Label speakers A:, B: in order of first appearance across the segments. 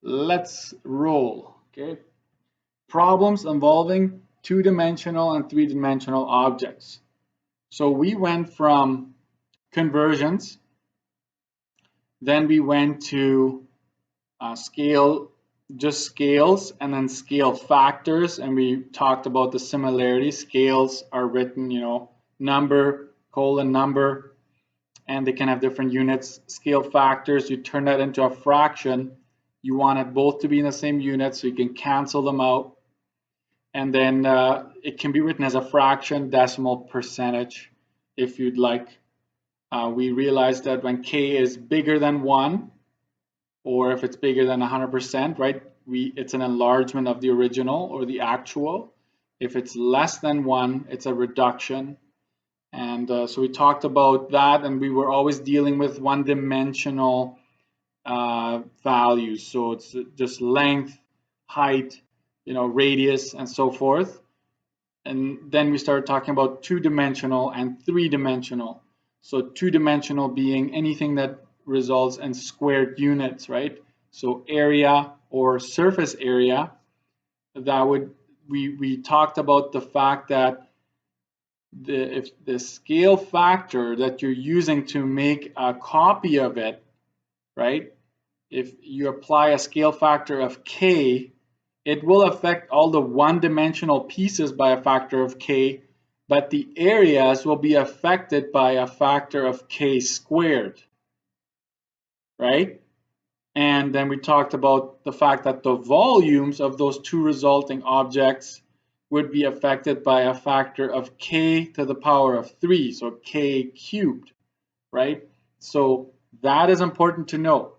A: Let's roll. Okay. Problems involving two-dimensional and three-dimensional objects. So we went from conversions, then we went to scale, just scales, and then scale factors, and we talked about the similarity. Scales are written, number, colon, number, and they can have different units. Scale factors, you turn that into a fraction. You want it both to be in the same unit so you can cancel them out. And then it can be written as a fraction, decimal, percentage, if you'd like. We realized that when k is bigger than 1, or if it's bigger than 100%, right, it's an enlargement of the original or the actual. If it's less than 1, it's a reduction. And so we talked about that, and we were always dealing with one-dimensional values. So it's just length, height, radius, and so forth. And then we started talking about two-dimensional and three-dimensional. So two-dimensional being anything that results in squared units, right? So area or surface area, that would, we talked about the fact that if the scale factor that you're using to make a copy of it, right? If you apply a scale factor of k, it will affect all the one-dimensional pieces by a factor of k, but the areas will be affected by a factor of k squared, right? And then we talked about the fact that the volumes of those two resulting objects would be affected by a factor of k to the power of 3, so k cubed, right? So that is important to know,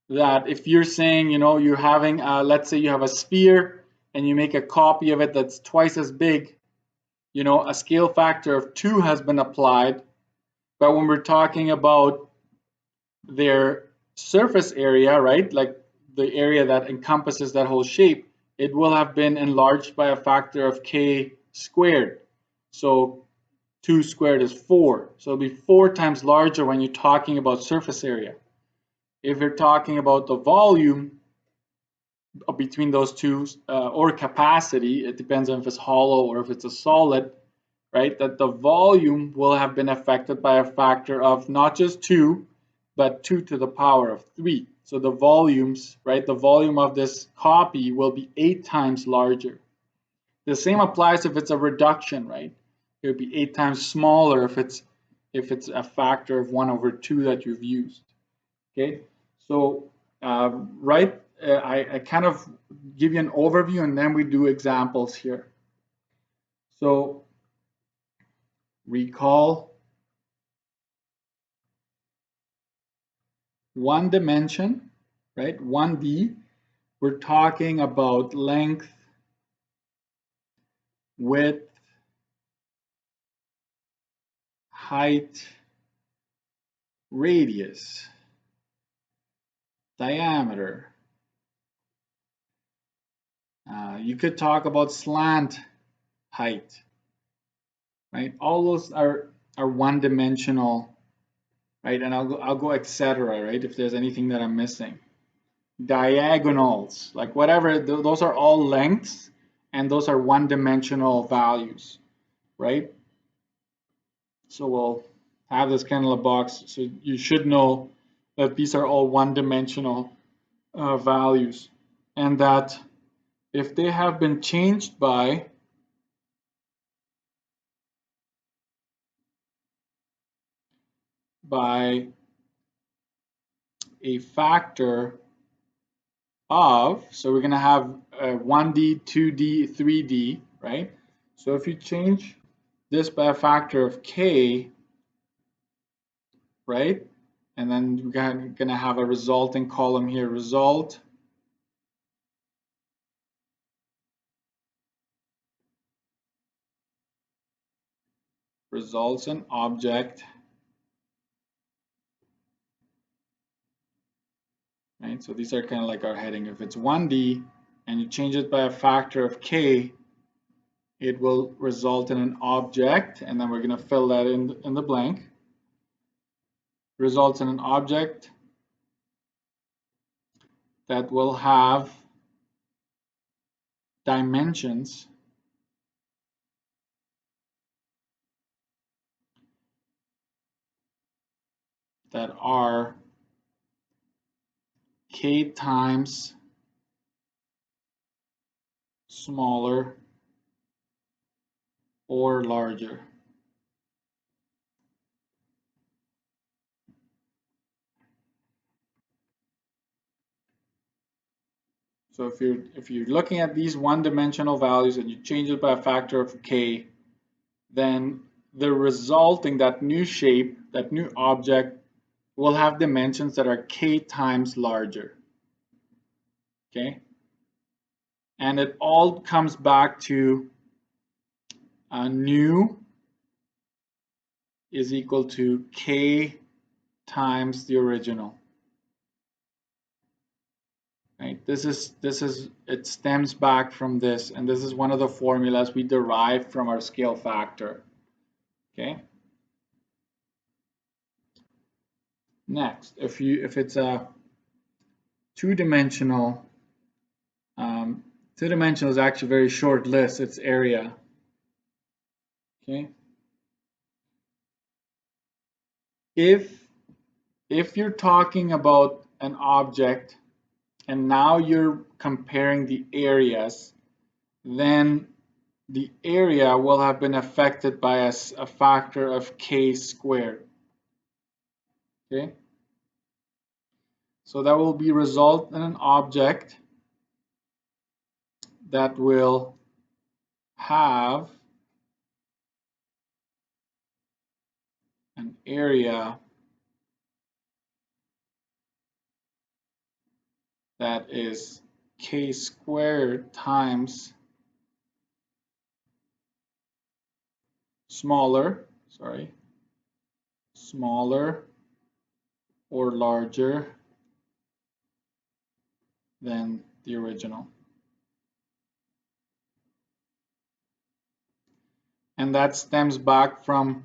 A: that if you're saying, you're having, let's say you have a sphere and you make a copy of it that's twice as big, a scale factor of 2 has been applied, but when we're talking about their surface area, right, like the area that encompasses that whole shape, it will have been enlarged by a factor of k squared. So 2 squared is 4. So it'll be 4 times larger when you're talking about surface area. If you're talking about the volume between those two, or capacity, it depends on if it's hollow or if it's a solid, right, that the volume will have been affected by a factor of not just 2, but 2 to the power of 3. So the volumes, right, the volume of this copy will be 8 times larger. The same applies if it's a reduction, right? It would be 8 times smaller if it's a factor of 1/2 that you've used. Okay, so I kind of give you an overview and then we do examples here. So recall one dimension, right? 1D, we're talking about length, width, height, radius, diameter. You could talk about slant height, right? All those are one-dimensional, right? And I'll go etc., right? If there's anything that I'm missing. Diagonals, like whatever, those are all lengths, and those are one-dimensional values, right? So we'll have this kind of a box, so you should know that these are all one-dimensional values, and that if they have been changed by a factor of, so we're going to have 1D, 2D, 3D, right? So if you change this by a factor of k, right? And then we're going to have a resulting column here, result, results in object, right? So these are kind of like our heading. If it's 1D and you change it by a factor of k, it will result in an object, and then we're going to fill that in the blank. Results in an object that will have dimensions that are k times smaller or larger. So if you're looking at these one-dimensional values and you change it by a factor of k, then the resulting, that new shape, that new object will have dimensions that are k times larger. Okay? And it all comes back to new is equal to k times the original. Right? This is it stems back from this, and this is one of the formulas we derived from our scale factor. Okay. Next, if it's a two-dimensional, two-dimensional is actually a very short list. It's area. Okay. If you're talking about an object and now you're comparing the areas, then the area will have been affected by a factor of k squared. Okay, so that will be result in an object that will have an area that is k squared times smaller or larger than the original. And that stems back from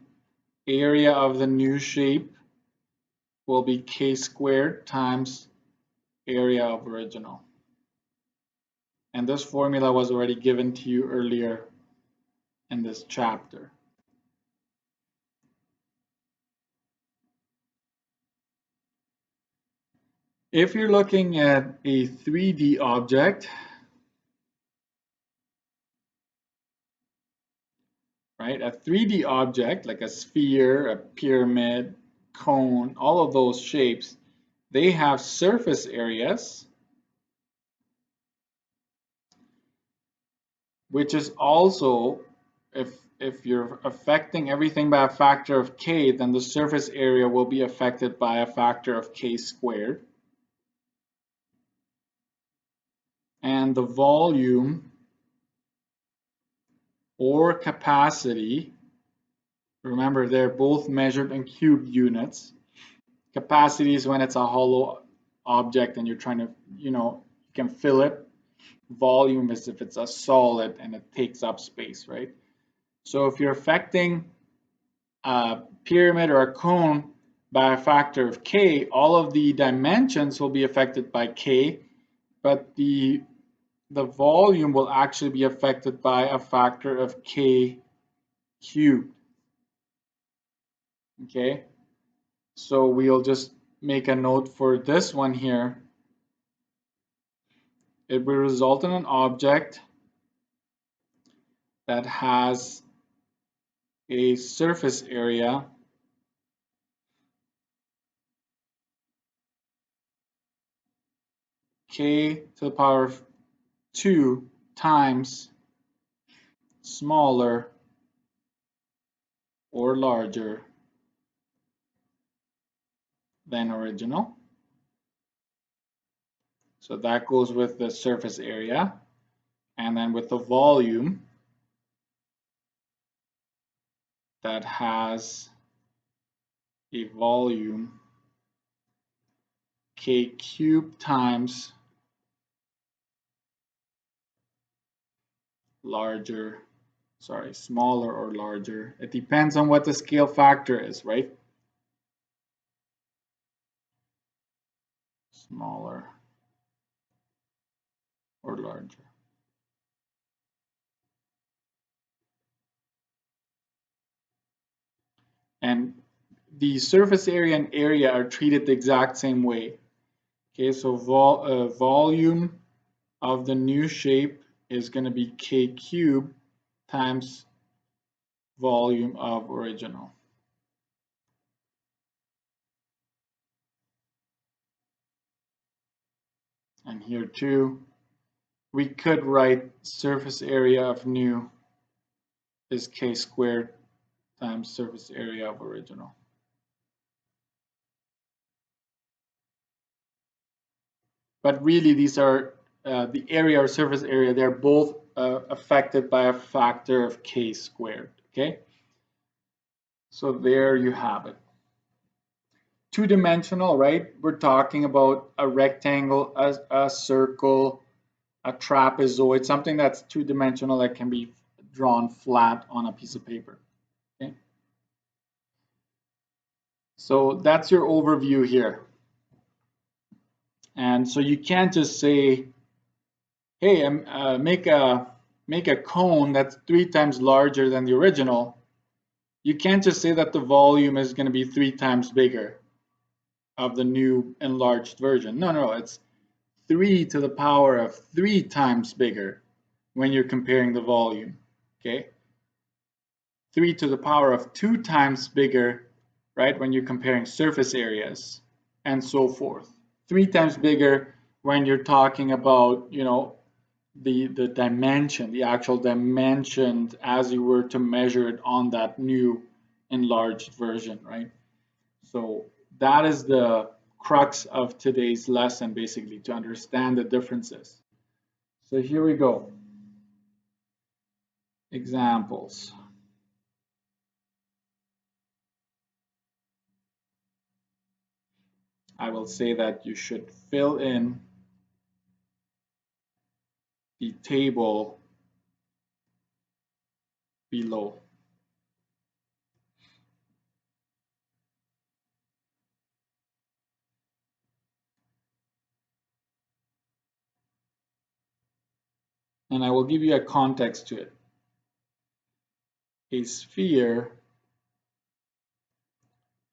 A: area of the new shape will be k squared times area of original. And this formula was already given to you earlier in this chapter. If you're looking at a 3D object, right, a 3D object like a sphere, a pyramid, cone, all of those shapes, they have surface areas, which is also, if you're affecting everything by a factor of k, then the surface area will be affected by a factor of k squared. And the volume or capacity, remember they're both measured in cube units. Capacity is when it's a hollow object and you're trying to, you can fill it. Volume is if it's a solid and it takes up space, right? So if you're affecting a pyramid or a cone by a factor of k, all of the dimensions will be affected by k, but the volume will actually be affected by a factor of k cubed. Okay, so we'll just make a note for this one here. It will result in an object that has a surface area k to the power of 2 times smaller or larger than original. So that goes with the surface area. And then with the volume, that has a volume k cubed times smaller or larger. It depends on what the scale factor is, right? Smaller or larger. And the surface area and area are treated the exact same way. Okay, so volume of the new shape is going to be k cubed times volume of original. And here too, we could write surface area of new is k squared times surface area of original. But really, these are the area or surface area, they're both affected by a factor of k squared, okay? So there you have it. Two-dimensional, right? We're talking about a rectangle, a circle, a trapezoid, something that's two-dimensional that can be drawn flat on a piece of paper, okay? So that's your overview here. And so you can't just say, hey, make a cone that's 3 times larger than the original. You can't just say that the volume is going to be 3 times bigger of the new enlarged version. No, it's 3 to the power of 3 times bigger when you're comparing the volume, okay? 3 to the power of 2 times bigger, right, when you're comparing surface areas, and so forth. 3 times bigger when you're talking about, you know, the dimension, the actual dimension as you were to measure it on that new enlarged version, right? So that is the crux of today's lesson, basically, to understand the differences. So here we go. Examples. I will say that you should fill in the table below. And I will give you a context to it. A sphere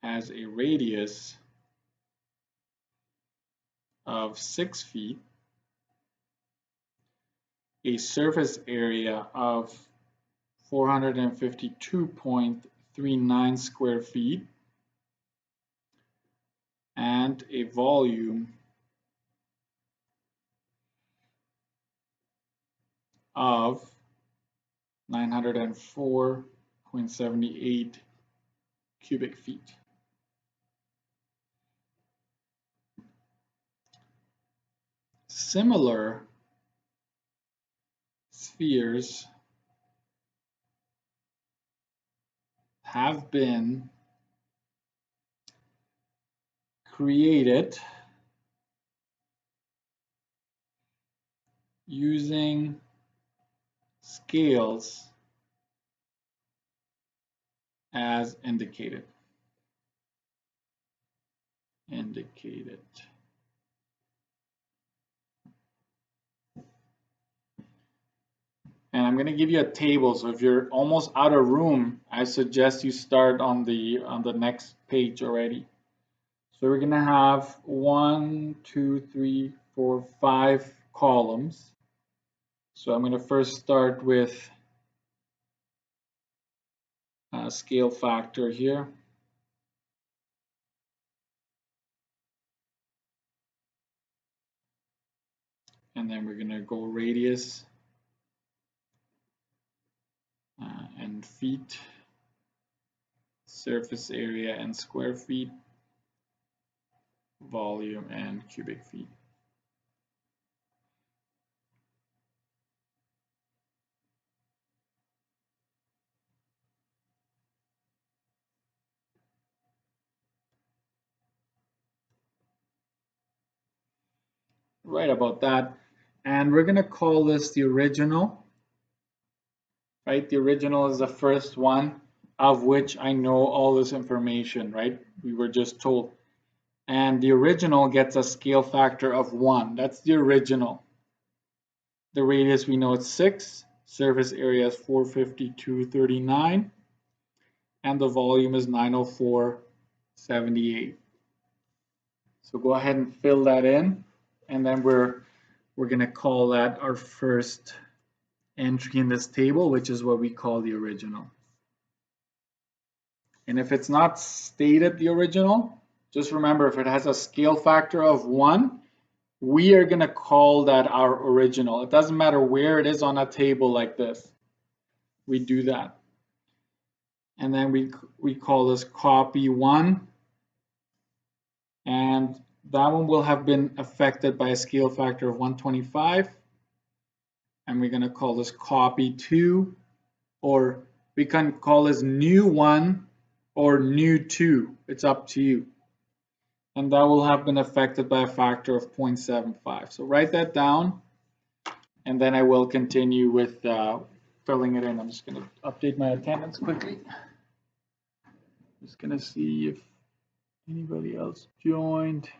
A: has a radius of 6 feet, a surface area of 452.39 square feet, and a volume of 904.78 cubic feet. Similar spheres have been created using scales as indicated. And I'm going to give you a table. So if you're almost out of room, I suggest you start on the next page already. So we're going to have 1, 2, 3, 4, 5 columns. So I'm going to first start with a scale factor here. And then we're going to go radius and feet, surface area and square feet, volume and cubic feet. Right about that. And we're going to call this the original. Right? The original is the first one of which I know all this information, right? We were just told. And the original gets a scale factor of 1. That's the original. The radius we know it's 6, surface area is 452.39, and the volume is 904.78. So go ahead and fill that in, and then we're going to call that our first entry in this table, which is what we call the original. And if it's not stated the original, just remember, if it has a scale factor of 1, we are going to call that our original. It doesn't matter where it is on a table like this. We do that. And then we call this copy 1. And that one will have been affected by a scale factor of 125. And we're going to call this copy 2. Or we can call this new 1 or new 2. It's up to you. And that will have been affected by a factor of 0.75. So write that down, and then I will continue with filling it in. I'm just going to update my attendance quickly. Just going to see if anybody else joined.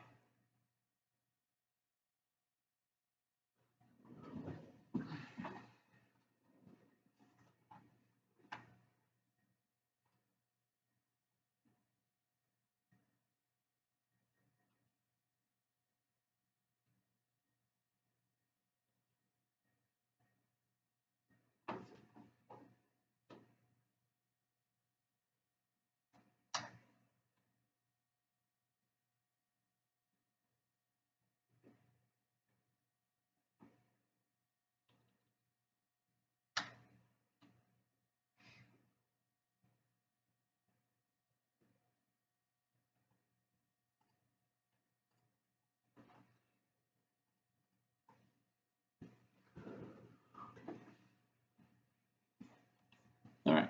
A: All right.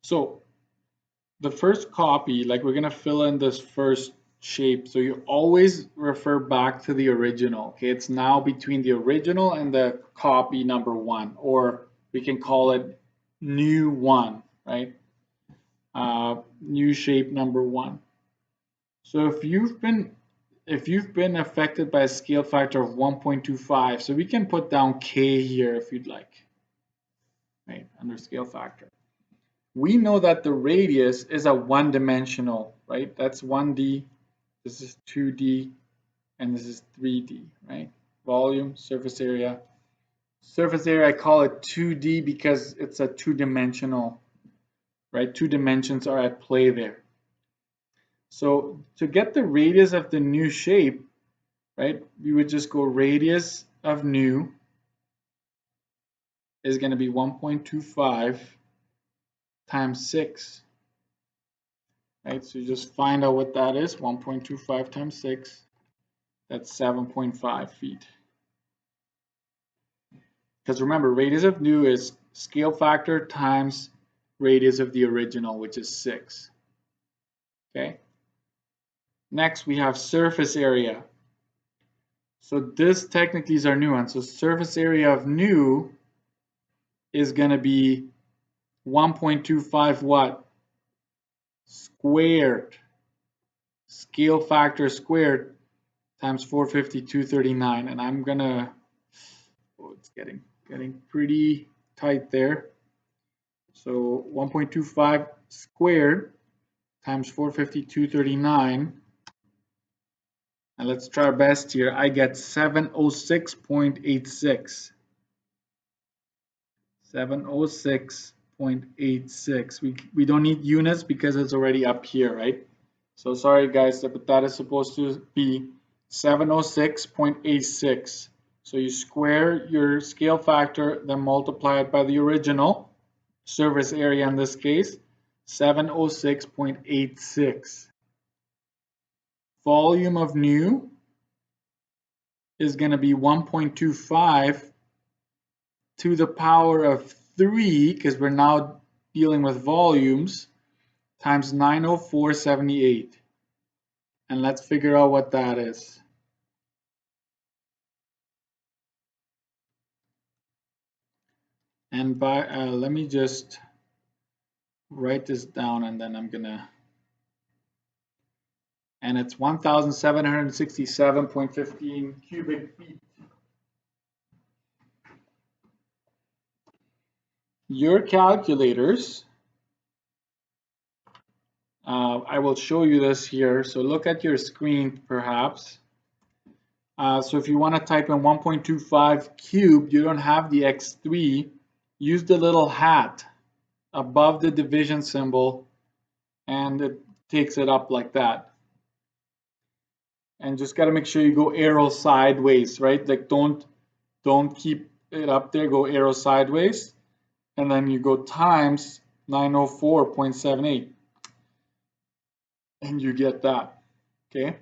A: So the first copy, like we're going to fill in this first shape. So you always refer back to the original. Okay, it's now between the original and the copy number 1, or we can call it new 1, right? New shape number 1. So if you've been affected by a scale factor of 1.25, so we can put down K here if you'd like, right, under scale factor. We know that the radius is a one-dimensional, right? That's 1D, this is 2D, and this is 3D, right? Volume, surface area. Surface area, I call it 2D because it's a two-dimensional, right? 2 dimensions are at play there. So to get the radius of the new shape, right, we would just go radius of new is going to be 1.25 times 6. Right, so you just find out what that is. 1.25 times 6. That's 7.5 feet. Because remember, radius of new is scale factor times radius of the original, which is 6. Okay. Next, we have surface area. So this technically is our new one. So surface area of new is going to be 1.25 what? Squared. Scale factor squared times 452.39. And I'm going to, oh, it's getting pretty tight there. So 1.25 squared times 452.39. And let's try our best here. I get 706.86. 706.86. We don't need units because it's already up here, right? So sorry guys, but that is supposed to be 706.86. So you square your scale factor, then multiply it by the original surface area in this case, 706.86. Volume of new is going to be 1.25 to the power of 3, because we're now dealing with volumes, times 904.78. And let's figure out what that is. And let me just write this down, and then I'm going to and it's 1,767.15 cubic feet. Your calculators, I will show you this here. So look at your screen perhaps. So if you want to type in 1.25 cubed, you don't have the x3, use the little hat above the division symbol and it takes it up like that. And just got to make sure you go arrow sideways, right? Like don't keep it up there, go arrow sideways. And then you go times 904.78 and you get that, okay?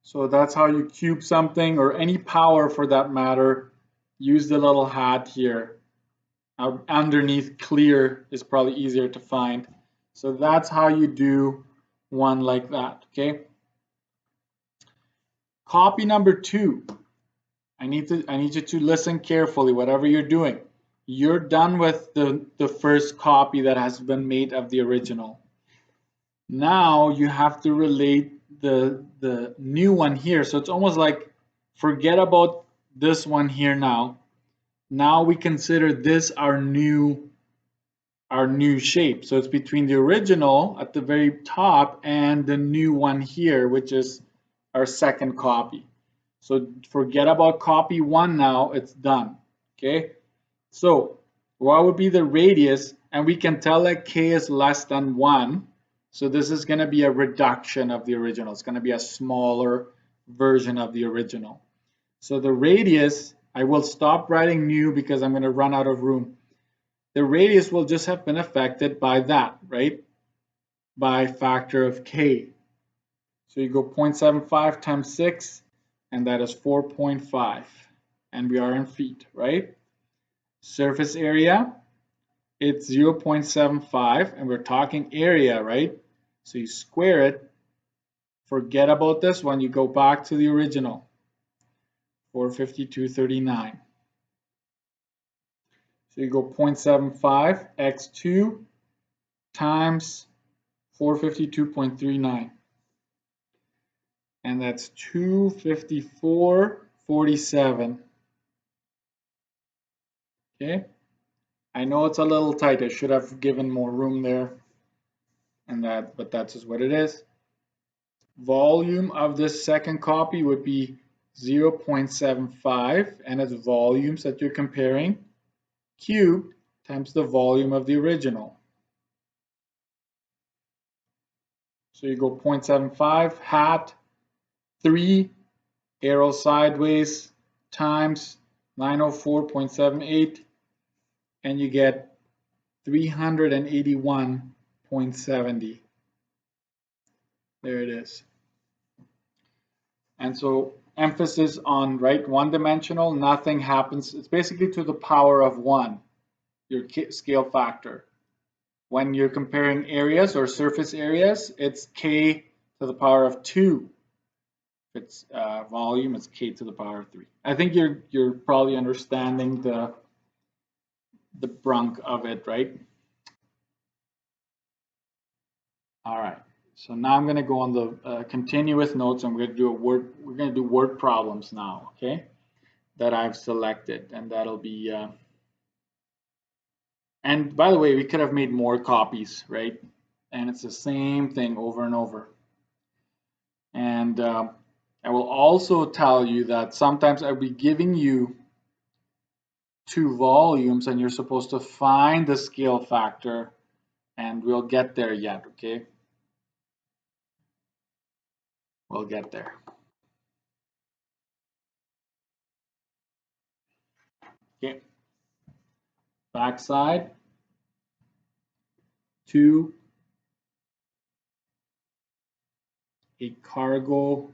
A: So that's how you cube something, or any power for that matter. Use the little hat here. Underneath clear is probably easier to find. So that's how you do one like that, okay? Copy number 2. I need you to listen carefully, whatever you're doing. You're done with the first copy that has been made of the original. Now you have to relate the new one here. So it's almost like forget about this one here now. Now we consider this our new shape. So it's between the original at the very top and the new one here, which is our second copy. So forget about copy 1 now, it's done. Okay? So what would be the radius? And we can tell that k is less than 1. So this is going to be a reduction of the original. It's going to be a smaller version of the original. So the radius, I will stop writing new because I'm going to run out of room. The radius will just have been affected by that, right? By factor of k. So you go 0.75 times 6, and that is 4.5. And we are in feet, right? Surface area, it's 0.75, and we're talking area, right? So you square it. Forget about this one. You go back to the original, 452.39. So you go 0.75 x2 times 452.39. And that's 254.47. Okay. I know it's a little tight. I should have given more room there. But that's just what it is. Volume of this second copy would be 0.75, and it's volumes that you're comparing, cubed times the volume of the original. So you go 0.75 hat 3 arrow sideways times 904.78, and you get 381.70. There it is. And so emphasis on right one-dimensional, nothing happens. It's basically to the power of 1, your scale factor. When you're comparing areas or surface areas, it's k to the power of 2. If it's volume, it's k to the power of 3. I think you're probably understanding the brunk of it, right? All right. So now I'm going to go on the continue with notes, and we're going to do word problems now, okay? That I've selected, and that'll be. And by the way, we could have made more copies, right? And it's the same thing over and over. And I will also tell you that sometimes I'll be giving you 2 volumes, and you're supposed to find the scale factor, and we'll get there yet, okay? We'll get there. Okay. Backside. 2. A cargo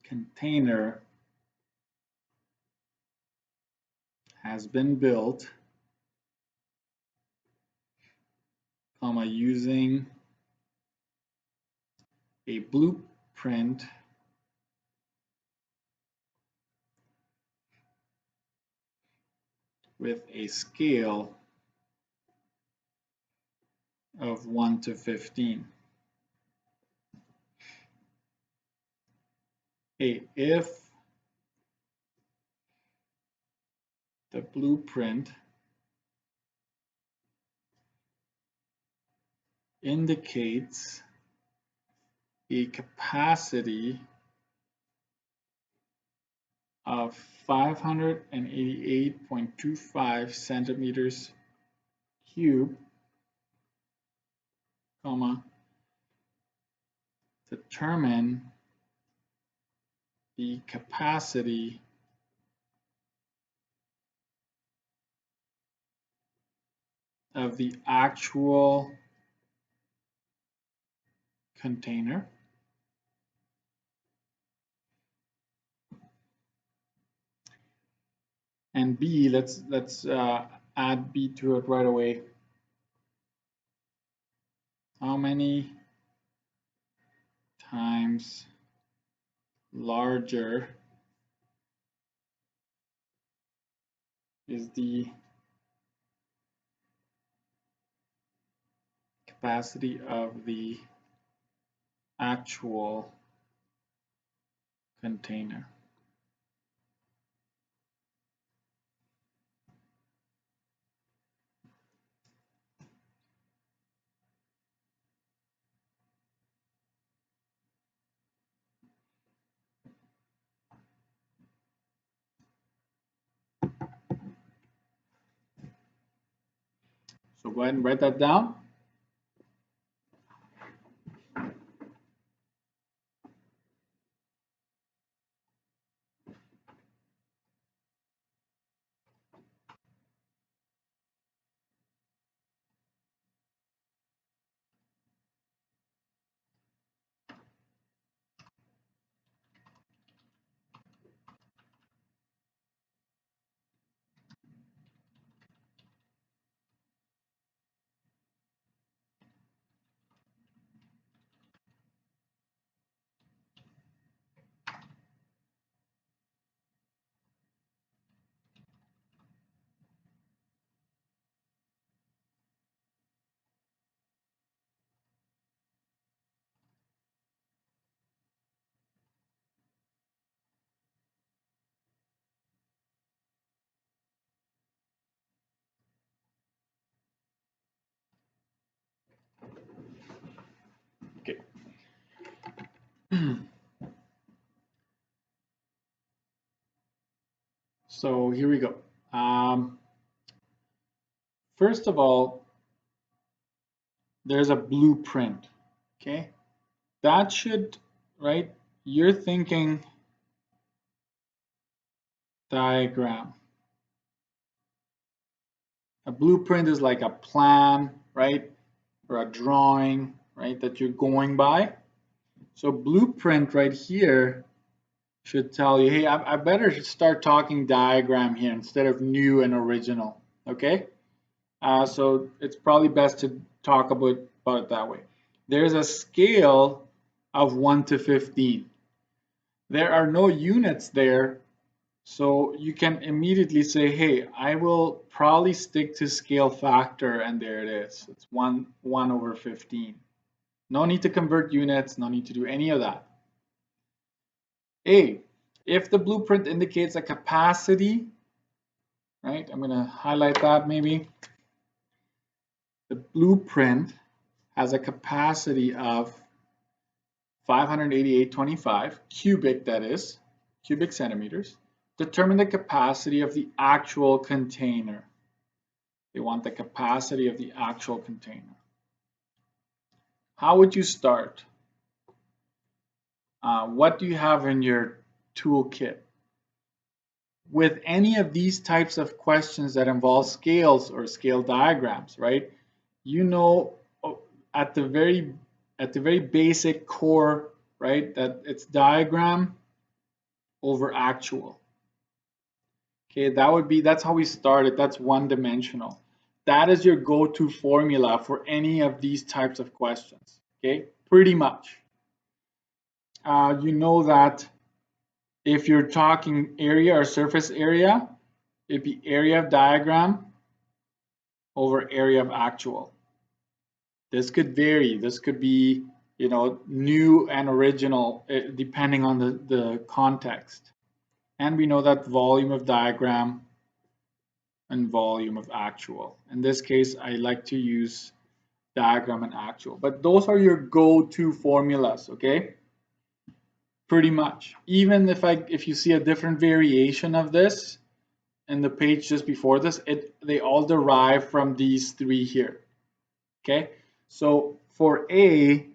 A: container has been built, comma, using a blueprint with a scale of 1 to 15. hey, if the blueprint indicates a capacity of 588.25 centimeters cubed, comma, determine the capacity of the actual container. And B, let's add B to it right away. How many times larger is the capacity of the actual container? So go ahead and write that down. Okay. So here we go. First of all, there's a blueprint. Okay. That should, right? You're thinking diagram. A blueprint is like a plan, right? Or a drawing, right? That you're going by. So blueprint right here should tell you, hey, I better start talking diagram here instead of new and original, okay? So it's probably best to talk about it that way. There's a scale of 1 to 15. There are no units there, so you can immediately say, hey, I will probably stick to scale factor, and there it is. It's 1 over 15. No need to convert units, no need to do any of that. A, if the blueprint indicates a capacity, right? I'm going to highlight that maybe. The blueprint has a capacity of 588.25 cubic, that is, cubic centimeters. Determine the capacity of the actual container. They want the capacity of the actual container. How would you start? What do you have in your toolkit? With any of these types of questions that involve scales or scale diagrams, right? You know, at the very basic core, right, that it's diagram over actual. Okay, that's how we started. That's one dimensional. That is your go-to formula for any of these types of questions. Okay, pretty much. You know that if you're talking area or surface area, it'd be area of diagram over area of actual. This could vary. This could be new and original, depending on the context. And we know that volume of diagram and volume of actual. In this case, I like to use diagram and actual, but those are your go-to formulas, okay? Pretty much. Even if you see a different variation of this in the page just before this, they all derive from these three here. Okay, so for A,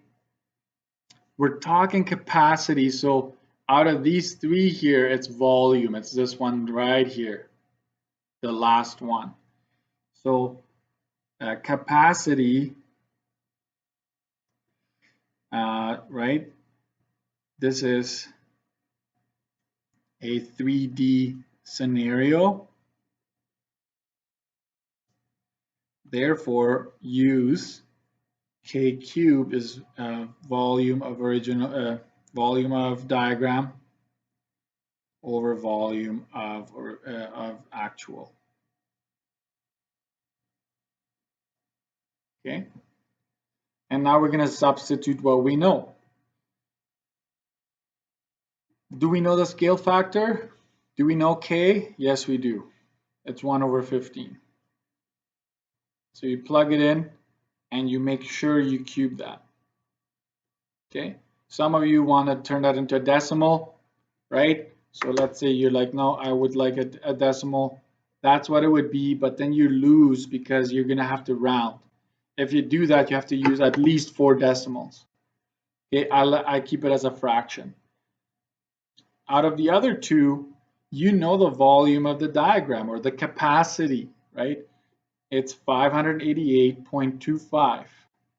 A: we're talking capacity. So out of these three here, it's volume. It's this one right here, the last one. So capacity, right? This is a 3D scenario. Therefore, use K cubed is volume of diagram over volume of actual. Okay, and now we're going to substitute what we know. Do we know the scale factor? Do we know K? Yes, we do. It's 1 over 15. So you plug it in and you make sure you cube that. Okay, some of you want to turn that into a decimal, right? So let's say you're like, no, I would like a decimal. That's what it would be, but then you lose because you're going to have to round. If you do that, you have to use at least 4 decimals. Okay, I keep it as a fraction. Out of the other two, you know the volume of the diagram or the capacity, right? It's 588.25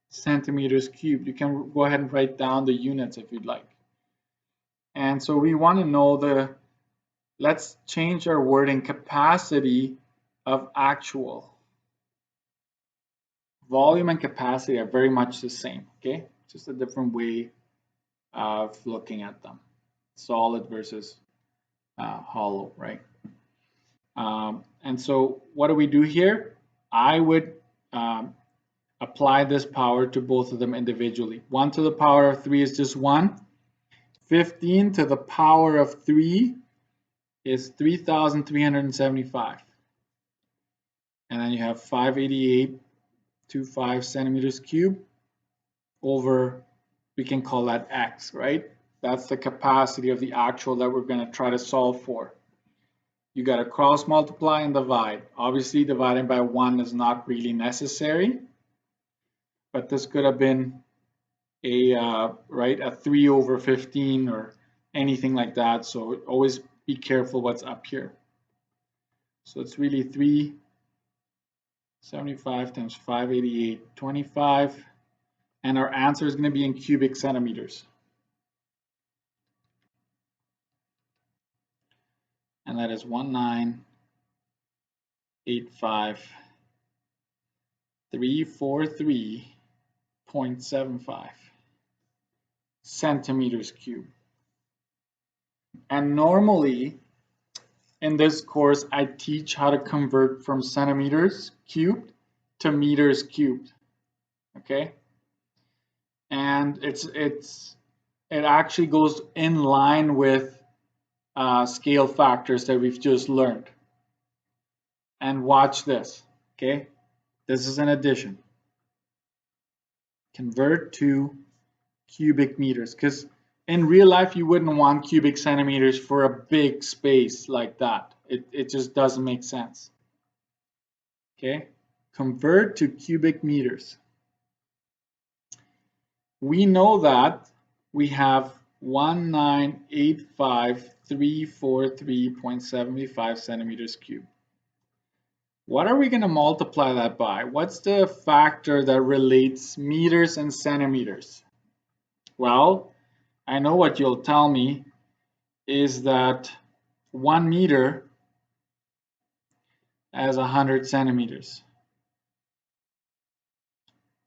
A: centimeters cubed. You can go ahead and write down the units if you'd like. And so we want to know let's change our wording, capacity of actual. Volume and capacity are very much the same, okay? Just a different way of looking at them. Solid versus hollow, right? And so what do we do here? I would apply this power to both of them individually. 1 to the power of 3 is just 1. 15 to the power of 3 is 3,375. And then you have 588.25 centimeters cubed over, we can call that X, right? That's the capacity of the actual that we're going to try to solve for. You got to cross multiply and divide. Obviously, dividing by 1 is not really necessary, but this could have been a 3 over 15 or anything like that. So always be careful what's up here. So it's really 375 times 588.25, and our answer is going to be in cubic centimeters. And that is 19,85343.75 centimeters cubed. And normally in this course, I teach how to convert from centimeters cubed to meters cubed. Okay, and it actually goes in line with scale factors that we've just learned. And watch this. Okay, this is an addition. Convert to cubic meters, because in real life you wouldn't want cubic centimeters for a big space like that. It just doesn't make sense. Okay, convert to cubic meters. We know that we have 19,85343.75 centimeters cubed. What are we going to multiply that by? What's the factor that relates meters and centimeters? Well, I know what you'll tell me is that 1 meter has 100 centimeters.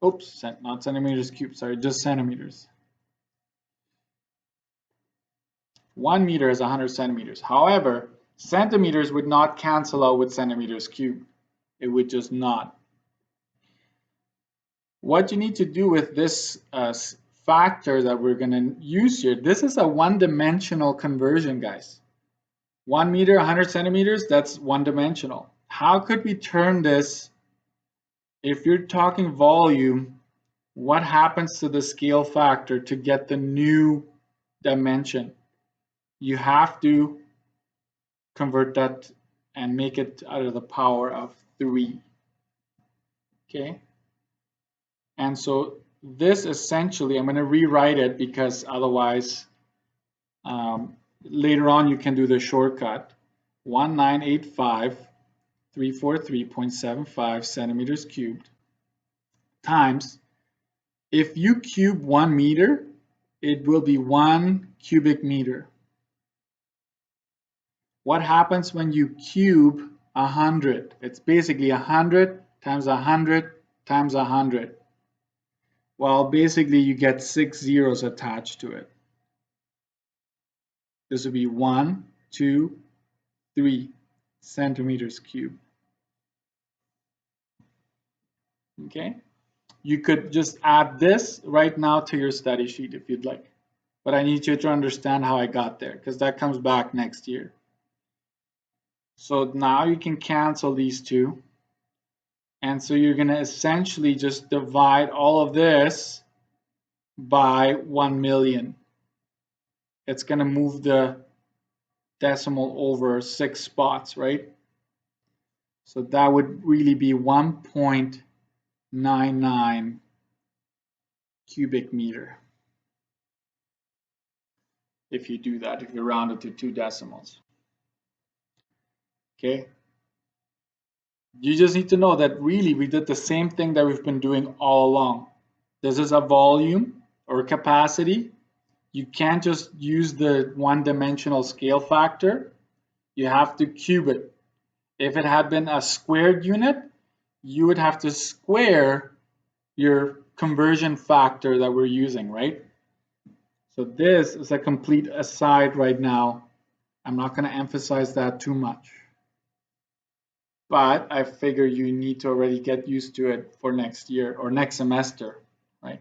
A: Oops, not centimeters cubed, sorry, just centimeters. 1 meter is 100 centimeters. However, centimeters would not cancel out with centimeters cubed. It would just not. What you need to do with this factor that we're going to use here, this is a one-dimensional conversion, guys. 1 meter, 100 centimeters, that's one-dimensional. How could we turn this, if you're talking volume, what happens to the scale factor to get the new dimension? You have to convert that and make it out of the power of 3. Okay? And so this essentially, I'm going to rewrite it because otherwise later on you can do the shortcut. 1985343.75 centimeters cubed times, if you cube 1 meter, it will be 1 cubic meter. What happens when you cube 100? It's basically 100 times 100 times 100. Well, basically you get 6 zeros attached to it. This would be 1, 2, 3 centimeters cubed. Okay? You could just add this right now to your study sheet if you'd like. But I need you to understand how I got there because that comes back next year. So now you can cancel these two. And so you're going to essentially just divide all of this by 1 million. It's going to move the decimal over 6 spots, right? So that would really be 1.99 cubic meter. If you do that, if you round it to 2 decimals. Okay? You just need to know that really we did the same thing that we've been doing all along. This is a volume or capacity. You can't just use the one-dimensional scale factor. You have to cube it. If it had been a squared unit, you would have to square your conversion factor that we're using, right? So this is a complete aside right now. I'm not going to emphasize that too much. But I figure you need to already get used to it for next year or next semester, right?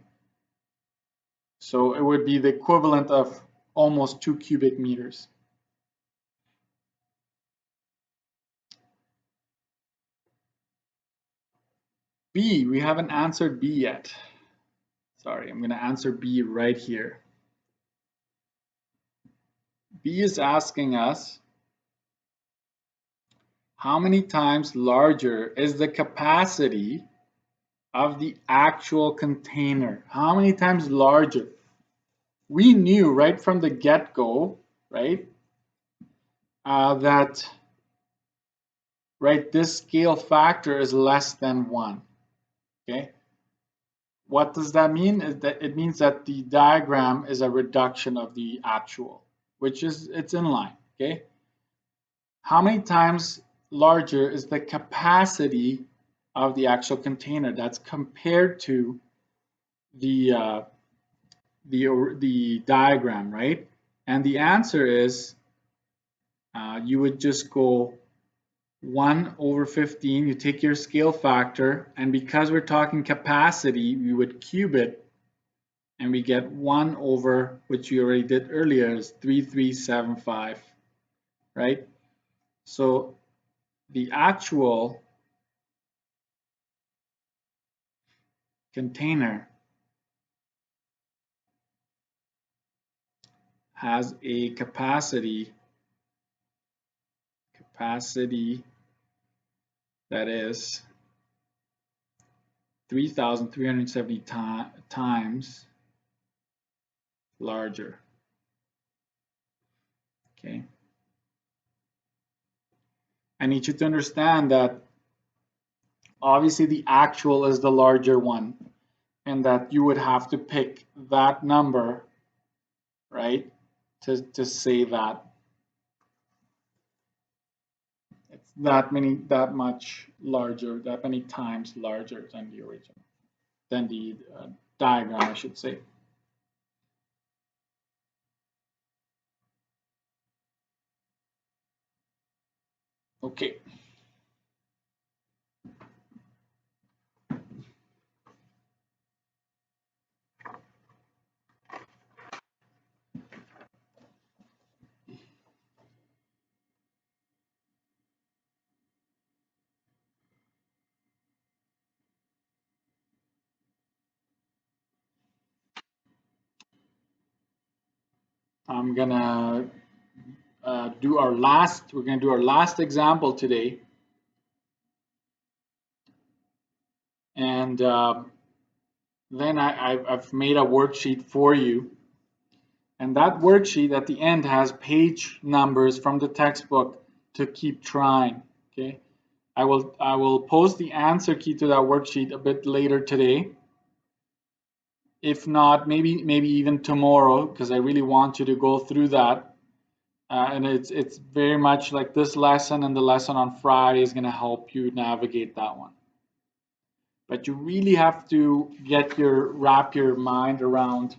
A: So it would be the equivalent of almost 2 cubic meters. B, we haven't answered B yet. Sorry, I'm going to answer B right here. B is asking us, how many times larger is the capacity of the actual container? How many times larger? We knew right from the get-go, right, that this scale factor is less than 1. Okay. What does that mean? It means that the diagram is a reduction of the actual, which is it's in line. Okay. How many times larger is the capacity of the actual container? That's compared to the diagram, right? And the answer is you would just go 1 over 15. You take your scale factor, and because we're talking capacity, we would cube it, and we get 1 over, which we already did earlier, is 3375, right? So the actual container has a capacity that is 3,370 times larger. Okay. I need you to understand that obviously the actual is the larger one, and that you would have to pick that number, right, to say that it's that much larger, that many times larger than the original, than the diagram, I should say. Okay. I'm gonna we're gonna do our last example today. And then I've made a worksheet for you. And that worksheet at the end has page numbers from the textbook to keep trying. Okay. I will post the answer key to that worksheet a bit later today. If not, maybe even tomorrow, because I really want you to go through that. And it's very much like this lesson, and the lesson on Friday is going to help you navigate that one. But you really have to wrap your mind around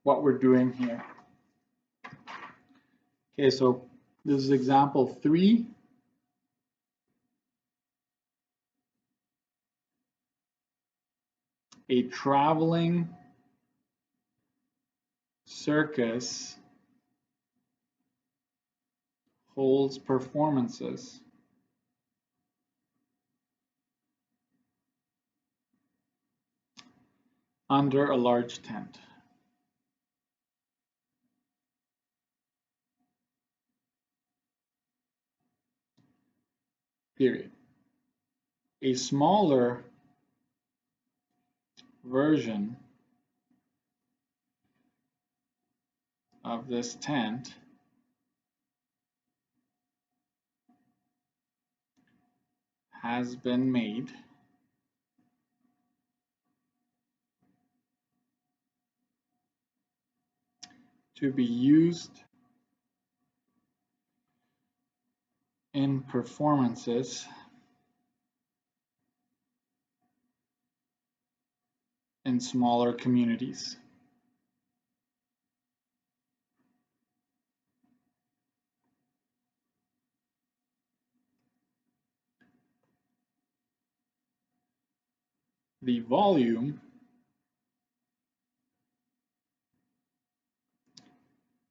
A: what we're doing here. Okay, so this is example 3. A traveling circus holds performances under a large tent. Period. A smaller version of this tent has been made to be used in performances in smaller communities. The volume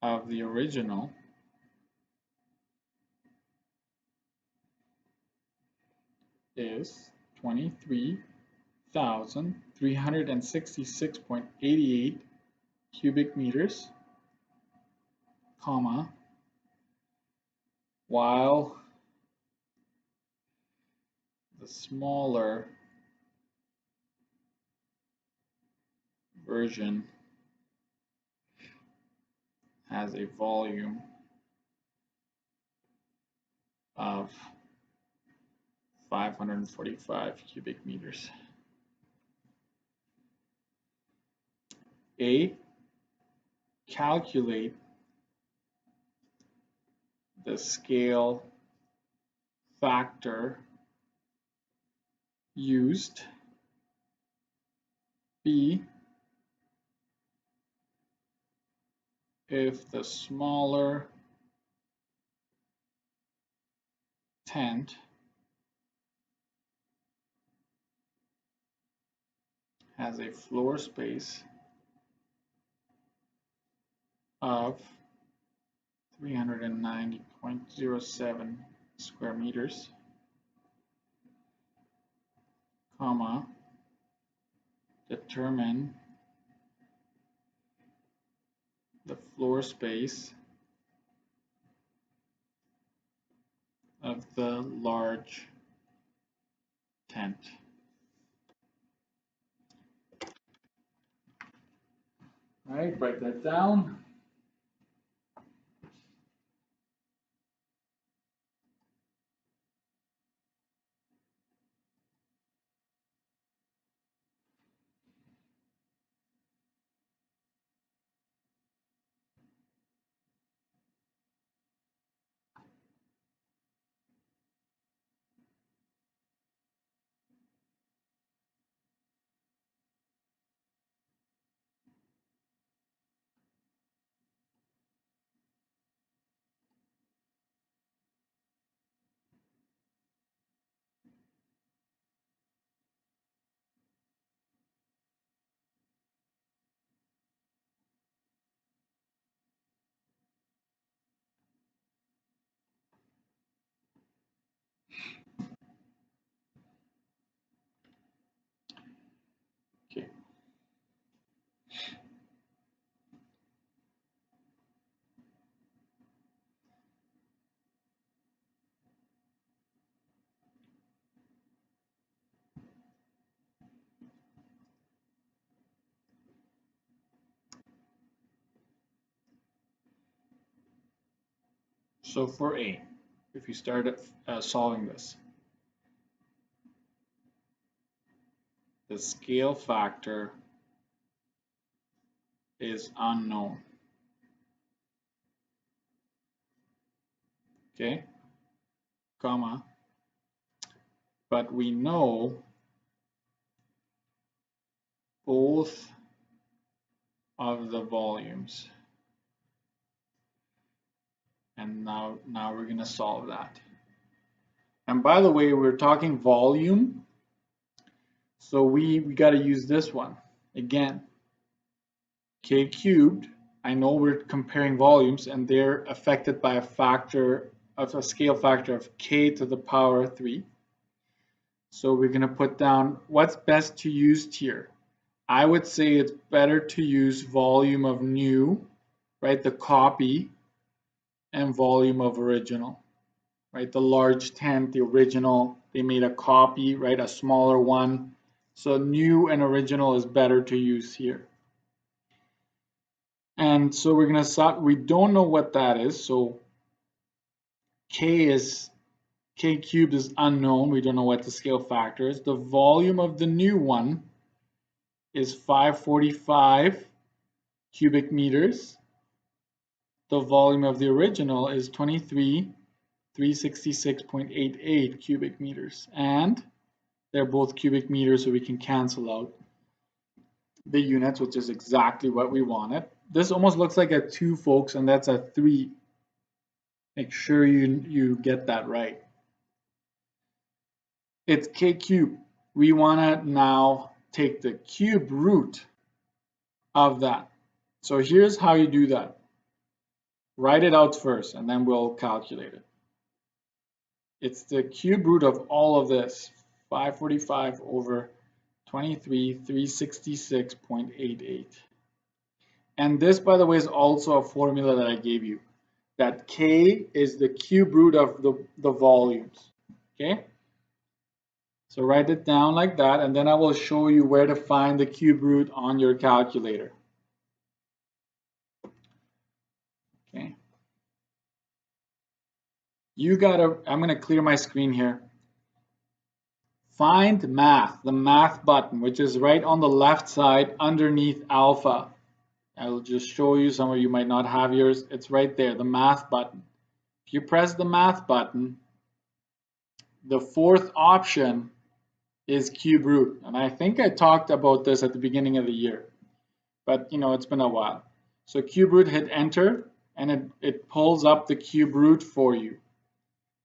A: of the original is 23,366.88 cubic meters, comma, while the smaller version has a volume of 545 cubic meters. A, calculate the scale factor used. B, if the smaller tent has a floor space of 390.07 square meters, comma, determine the floor space of the large tent. All right, write that down. So for A, if you start solving this, the scale factor is unknown. Okay, comma, but we know both of the volumes. And now we're going to solve that. And by the way, we're talking volume, so we got to use this one again. K cubed, I know we're comparing volumes and they're affected by a factor of a scale factor of k to the power 3. So we're going to put down what's best to use here. I would say it's better to use volume of new, right, the copy, and volume of original, right, the large tent, the original, they made a copy, right, a smaller one. So new and original is better to use here. And so we're going to start, we don't know what that is, so k cubed is unknown, we don't know what the scale factor is. The volume of the new one is 545 cubic meters. The volume of the original is 366.88 cubic meters, and they're both cubic meters, so we can cancel out the units, which is exactly what we wanted. This almost looks like a 2, folks, and that's a 3. Make sure you get that right. It's k cubed. We want to now take the cube root of that. So here's how you do that. Write it out first, and then we'll calculate it. It's the cube root of all of this, 545 over 366.88. And this, by the way, is also a formula that I gave you, that k is the cube root of the volumes, okay? So write it down like that, and then I will show you where to find the cube root on your calculator. Okay. I'm going to clear my screen here. Find math, the math button, which is right on the left side underneath alpha. I'll just show you, some of you might not have yours. It's right there, the math button. If you press the math button, the fourth option is cube root. And I think I talked about this at the beginning of the year, but it's been a while. So cube root, hit enter, and it pulls up the cube root for you.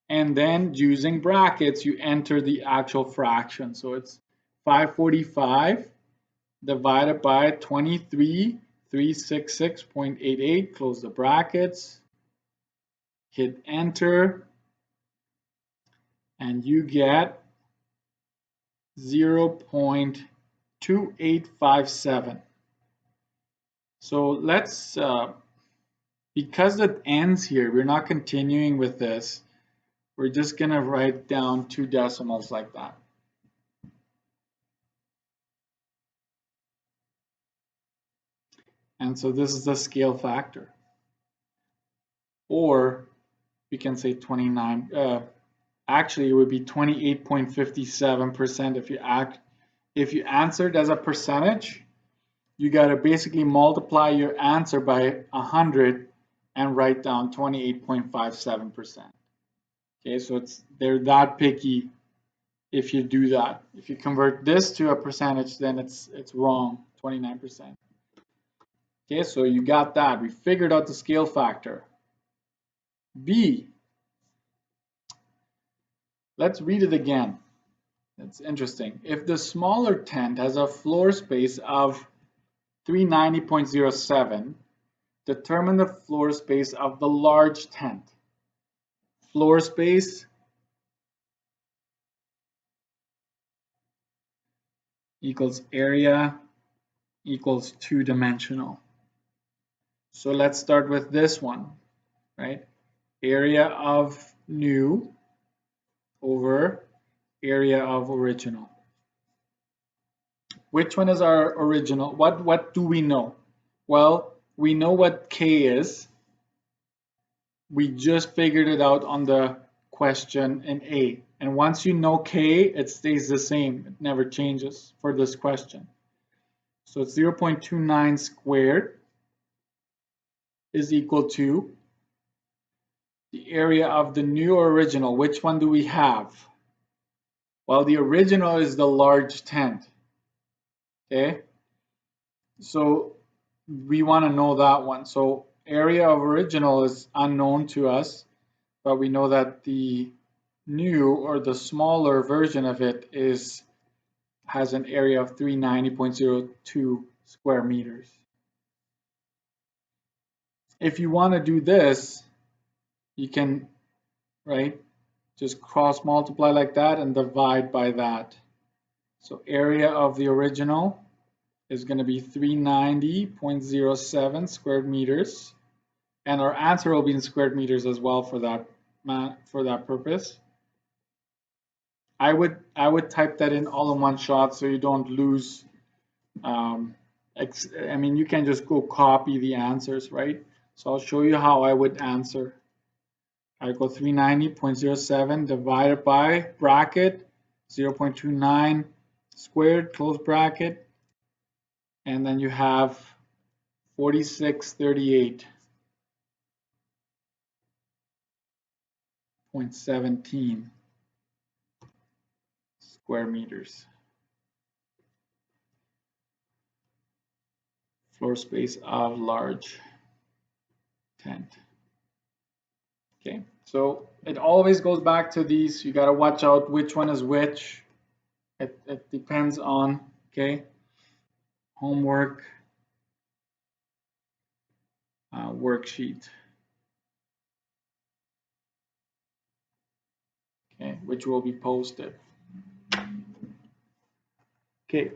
A: And then using brackets, you enter the actual fraction. So it's 545 divided by 23,366.88, close the brackets, hit enter, and you get 0.2857. So let's, because it ends here, we're not continuing with this. We're just going to write down 2 decimals like that. And so this is the scale factor. Or we can say 29, actually it would be 28.57% if you answered as a percentage. You got to basically multiply your answer by 100 and write down 28.57%. Okay, so they're that picky if you do that. If you convert this to a percentage, then it's wrong, 29%. Okay, so you got that. We figured out the scale factor. B, let's read it again. It's interesting. If the smaller tent has a floor space of 390.07, determine the floor space of the large tent. Floor space equals area equals 2-dimensional. So let's start with this one, right? Area of new over area of original. Which one is our original? What do we know? Well, we know what k is. we just figured it out on the question in A. And once you know K, it stays the same. It never changes for this question. So it's 0.29 squared is equal to the area of the new or original. Which one do we have? Well, the original is the large tent. Okay, so we want to know that one. So area of original is unknown to us, but we know that the new or the smaller version of it has an area of 390.02 square meters. If you want to do this, you can, right, just cross multiply like that and divide by that. So area of the original is going to be 390.07 square meters, and our answer will be in square meters as well for that purpose. I would type that in all in one shot so you don't lose. I mean, you can just go copy the answers, right? So I'll show you how I would answer. I go 390.07 divided by bracket 0.29 squared, close bracket, and then you have 4638.17 square meters. Floor space of large tent. Okay, so it always goes back to these. You got to watch out which one is which. It depends on, okay, homework worksheet. Okay, which will be posted. Okay,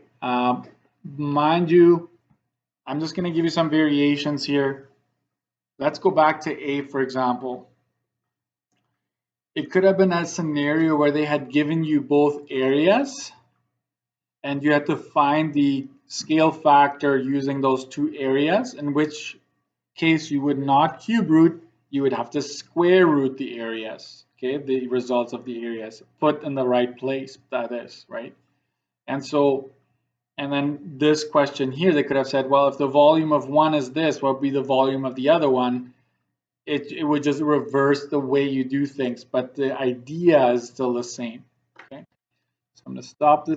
A: mind you, I'm just going to give you some variations here. Let's go back to A, for example. It could have been a scenario where they had given you both areas and you had to find the scale factor using those two areas, in which case you would not cube root, you would have to square root the areas, okay, the results of the areas, put in the right place, that is, right? And so, and then this question here, they could have said, well, if the volume of one is this, what would be the volume of the other one? It would just reverse the way you do things, but the idea is still the same, okay? So I'm going to stop this.